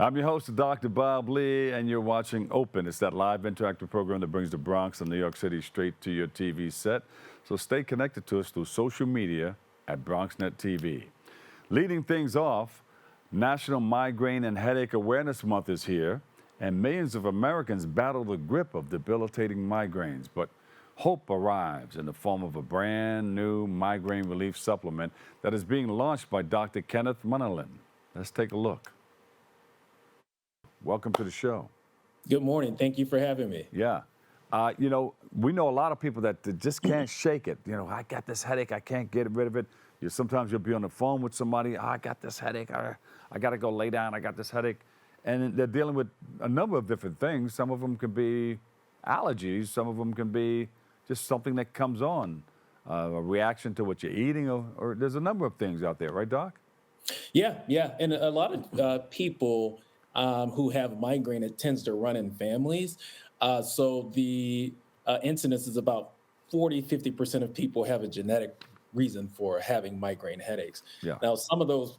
I'm your host, Dr. Bob Lee, and you're watching Open. It's that live interactive program that brings the Bronx and New York City straight to your TV set. So stay connected to us through social media at BronxNet TV. Leading things off, National Migraine and Headache Awareness Month is here, and millions of Americans battle the grip of debilitating migraines. But hope arrives in the form of a brand new migraine relief supplement that is being launched by Dr. Kenneth Munnerlyn. Let's take a look. Welcome to the show. Good morning. Thank you for having me. Yeah. We know a lot of people that just can't shake it. I got this headache. I can't get rid of it. Sometimes you'll be on the phone with somebody. I got this headache. I got to go lay down. I got this headache. And they're dealing with a number of different things. Some of them can be allergies. Some of them can be just something that comes on, a reaction to what you're eating. Or there's a number of things out there, right, Doc? Yeah. And a lot of people who have migraine, it tends to run in families. So the incidence is about 50% of people have a genetic reason for having migraine headaches. Yeah. Now, some of those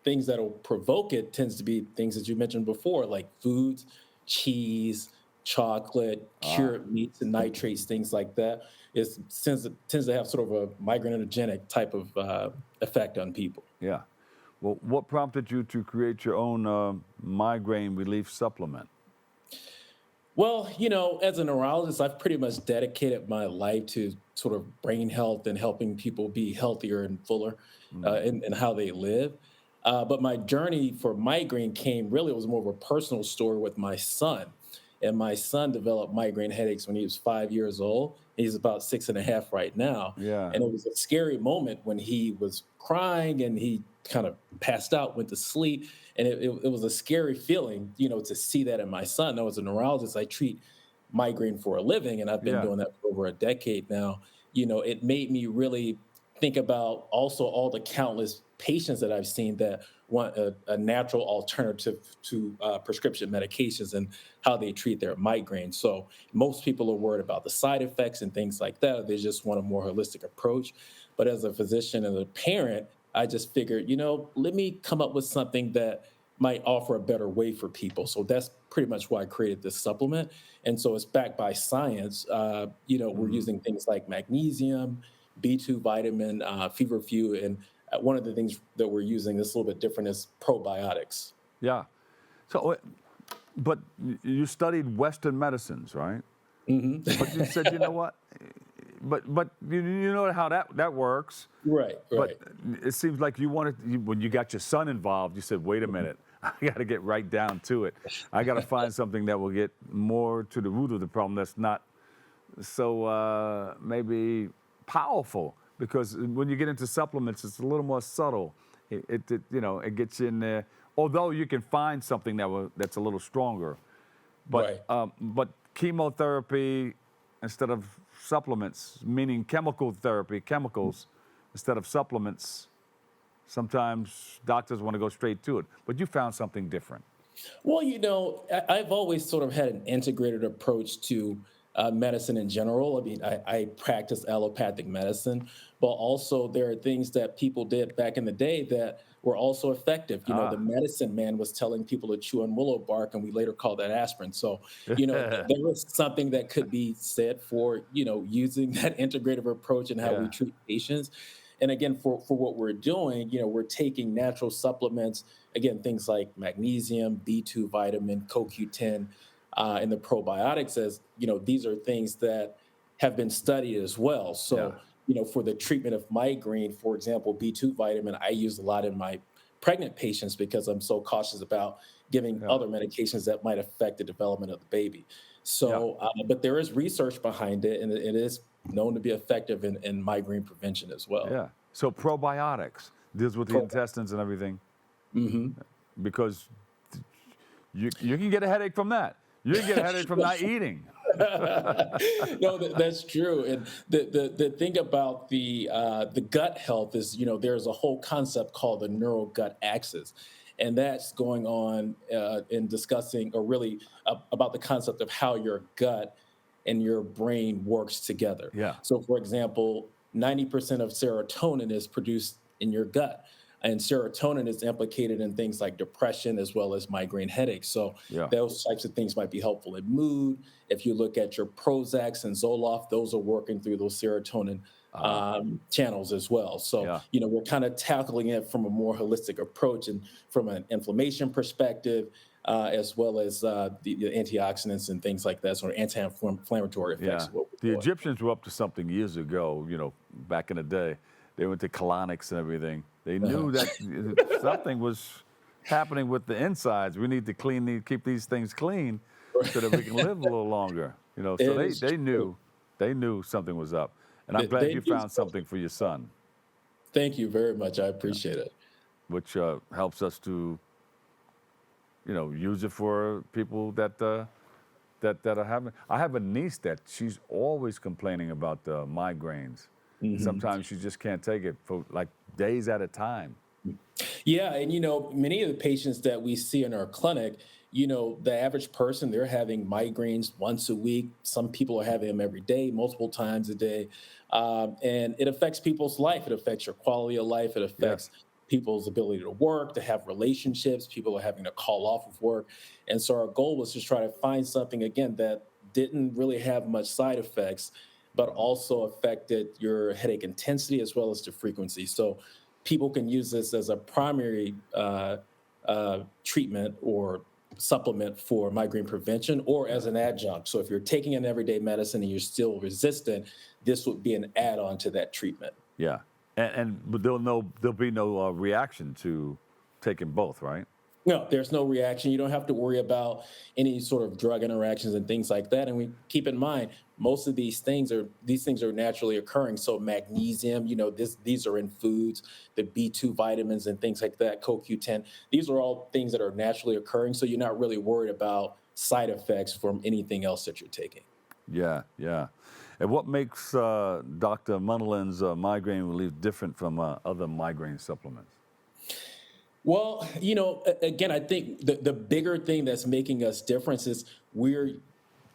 things that will provoke it tends to be things that you mentioned before, like foods, cheese, chocolate, cured meats and nitrates, things like that. It tends to have sort of a migrainogenic type of effect on people. Yeah. Well, what prompted you to create your own migraine relief supplement? Well, as a neurologist, I've pretty much dedicated my life to sort of brain health and helping people be healthier and fuller in how they live. But my journey for migraine it was more of a personal story with my son. And my son developed migraine headaches when he was 5 years old. He's about 6.5 right now. Yeah. And it was a scary moment when he was crying and he kind of passed out, went to sleep. And it was a scary feeling, to see that in my son. Now, as a neurologist, I treat migraine for a living, and I've been doing that for over a decade now. It made me really think about also all the countless patients that I've seen that want a natural alternative to prescription medications and how they treat their migraine. So most people are worried about the side effects and things like that. They just want a more holistic approach. But as a physician and a parent, I just figured, let me come up with something that might offer a better way for people. So that's pretty much why I created this supplement. And so it's backed by science. We're using things like magnesium, B2 vitamin, feverfew, and one of the things that we're using that's a little bit different is probiotics. Yeah. So, but you studied Western medicines, right? Mm-hmm. But you said, you know what? But you know how that works. Right. But it seems like when you got your son involved, you said, wait a minute, I got to get right down to it. I got to find something that will get more to the root of the problem that's not so maybe powerful. Because when you get into supplements, it's a little more subtle. It gets in there. Although you can find something that's a little stronger. But but chemotherapy instead of supplements, meaning chemical therapy, chemicals instead of supplements, sometimes doctors want to go straight to it. But you found something different. Well, I've always sort of had an integrated approach to medicine in general. I mean, I practice allopathic medicine, but also there are things that people did back in the day that were also effective. The medicine man was telling people to chew on willow bark, and we later called that aspirin. So, there was something that could be said for, using that integrative approach and how we treat patients. And again, for what we're doing, we're taking natural supplements, again, things like magnesium, B2 vitamin, CoQ10, and the probiotics, as these are things that have been studied as well. So, for the treatment of migraine, for example, B2 vitamin, I use a lot in my pregnant patients because I'm so cautious about giving other medications that might affect the development of the baby. So, but there is research behind it, and it is known to be effective in migraine prevention as well. Yeah. So probiotics deals with the intestines and everything. Mm-hmm. Because you can get a headache from that. You can get a headache from not eating. No, that's true. And the thing about the gut health is, there's a whole concept called the neural gut axis. And that's going on in discussing or really about the concept of how your gut and your brain works together. Yeah. So, for example, 90% of serotonin is produced in your gut. And serotonin is implicated in things like depression as well as migraine headaches. So Yeah. those types of things might be helpful in mood. If you look at your Prozacs and Zoloft, those are working through those serotonin channels as well. So, Yeah. we're kind of tackling it from a more holistic approach and from an inflammation perspective, as well as the antioxidants and things like that, sort of anti-inflammatory effects Yeah. of what The we're doing. Egyptians were up to something years ago, back in the day. They went to colonics and everything. They knew that something was happening with the insides. We need to keep these things clean so that we can live a little longer. So It is true. they knew something was up. And I'm glad They you do found so. something for your son, Thank you very much. I appreciate it. which helps us to, use it for people that are having. I have a niece that she's always complaining about the migraines. Mhm. Sometimes she just can't take it for like days at a time. Yeah, and many of the patients that we see in our clinic, the average person, they're having migraines once a week. Some people are having them every day, multiple times a day. And it affects people's life. It affects your quality of life. It Yes. affects people's ability to work, to have relationships. People are having to call off of work. And so our goal was to try to find something, again, that didn't really have much side effects, but also affected your headache intensity as well as the frequency. So people can use this as a primary treatment or supplement for migraine prevention or as an adjunct. So if you're taking an everyday medicine and you're still resistant, this would be an add-on to that treatment. Yeah. But there'll be no reaction to taking both, right? No, there's no reaction. You don't have to worry about any sort of drug interactions and things like that. And we keep in mind most of these things are naturally occurring. So magnesium, these are in foods, the B2 vitamins and things like that, CoQ10. These are all things that are naturally occurring. So you're not really worried about side effects from anything else that you're taking. Yeah, yeah. And what makes Dr. Munnerlyn's migraine relief different from other migraine supplements? Well, again, I think the bigger thing that's making us difference is we're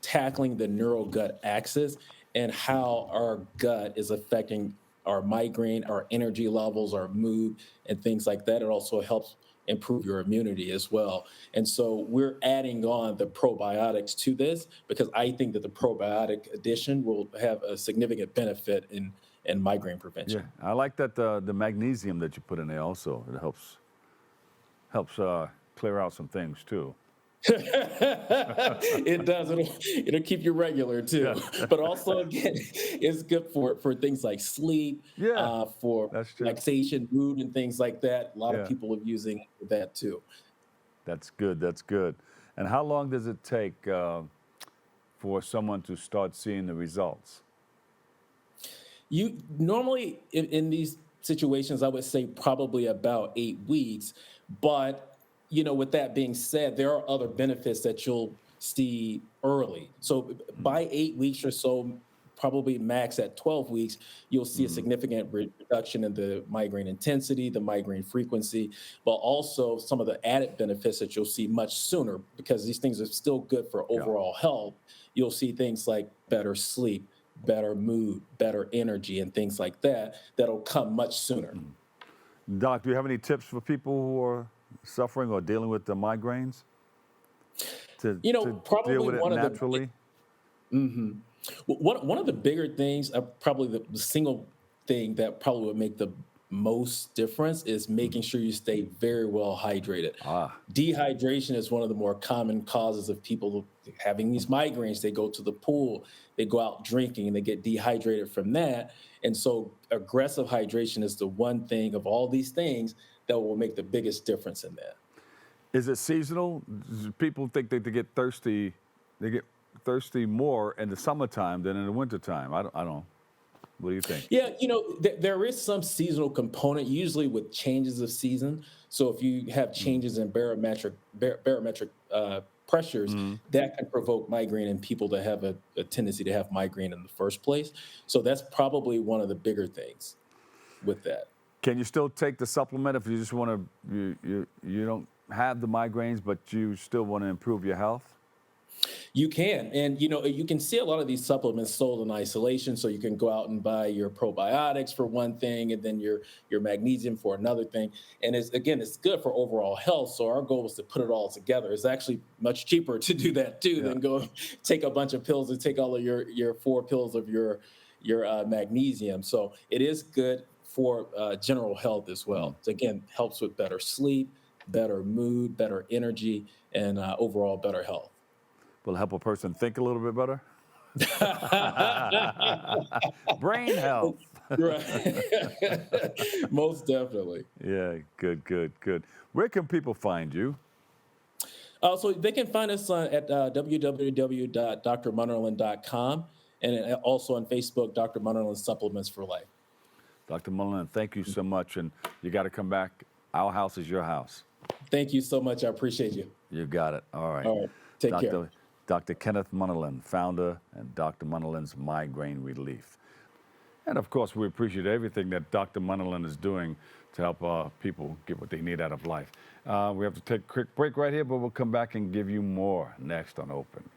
tackling the neural gut axis and how our gut is affecting our migraine, our energy levels, our mood, and things like that. It also helps improve your immunity as well. And so we're adding on the probiotics to this because I think that the probiotic addition will have a significant benefit in migraine Yeah, prevention. I like that the magnesium that you put in there also. It helps clear out some things too. It does. It'll keep you regular Yeah, too. But also, again, it's good for things like sleep, yeah, for that's true. relaxation, mood, and things like that. A lot of Yeah, people are using that too. that's good. That's good. And how long does it take for someone to start seeing the results? You normally in these situations, I would say probably about 8 weeks. But with that being said, there are other benefits that you'll see early. So by 8 weeks or so, probably max at 12 weeks, you'll see a Mm-hmm. significant reduction in the migraine intensity, the migraine frequency, but also some of the added benefits that you'll see much sooner because these things are still good for Yeah. overall health. You'll see things like better sleep, better mood, better energy, and things like that that'll come much sooner. Doc, do you have any tips for people who are suffering or dealing with the migraines to deal Probably with it one of the naturally? Mhm. One of the bigger things, probably the single thing that probably would make the most difference is making sure you stay very well hydrated. Ah, Dehydration is one of the more common causes of people having these migraines. They go to the pool, they go out drinking, and they get dehydrated from that. And so, aggressive hydration is the one thing of all these things that will make the biggest difference in that. is it seasonal? People think that they get thirsty. They get thirsty more in the summertime than in the wintertime. I don't. What do you think? Yeah, there is some seasonal component, usually with changes of season. So if you have changes in barometric pressures, Mm-hmm. that can provoke migraine in people that have a tendency to have migraine in the first place. So that's probably one of the bigger things with that. Can you still take the supplement if you just want to? You don't have the migraines, but you still want to improve your health? You can. And, you can see a lot of these supplements sold in isolation. So you can go out and buy your probiotics for one thing and then your magnesium for another thing. And it's good for overall health. So our goal is to put it all together. It's actually much cheaper to do that too Yeah. than go take a bunch of pills and take all of your 4 pills of your magnesium. So it is good for general health as well. So again, helps with better sleep, better mood, better energy, and overall better health. Will it help a person think a little bit better? Brain health. Right. Most definitely. Yeah, good, good, good. Where can people find you? So they can find us at www.drmunnerlyn.com and also on Facebook, Dr. Munnerlyn Supplements for Life. Dr. Munnerlyn, thank you so much. And you got to come back. Our house is your house. Thank you so much. I appreciate you. You got it. All right. All right. Take care. Dr. Kenneth Munnerlyn, founder and Dr. Munnerlyn's Migraine Relief. And of course, we appreciate everything that Dr. Munnerlyn is doing to help people get what they need out of life. We have to take a quick break right here, but we'll come back and give you more next on Open.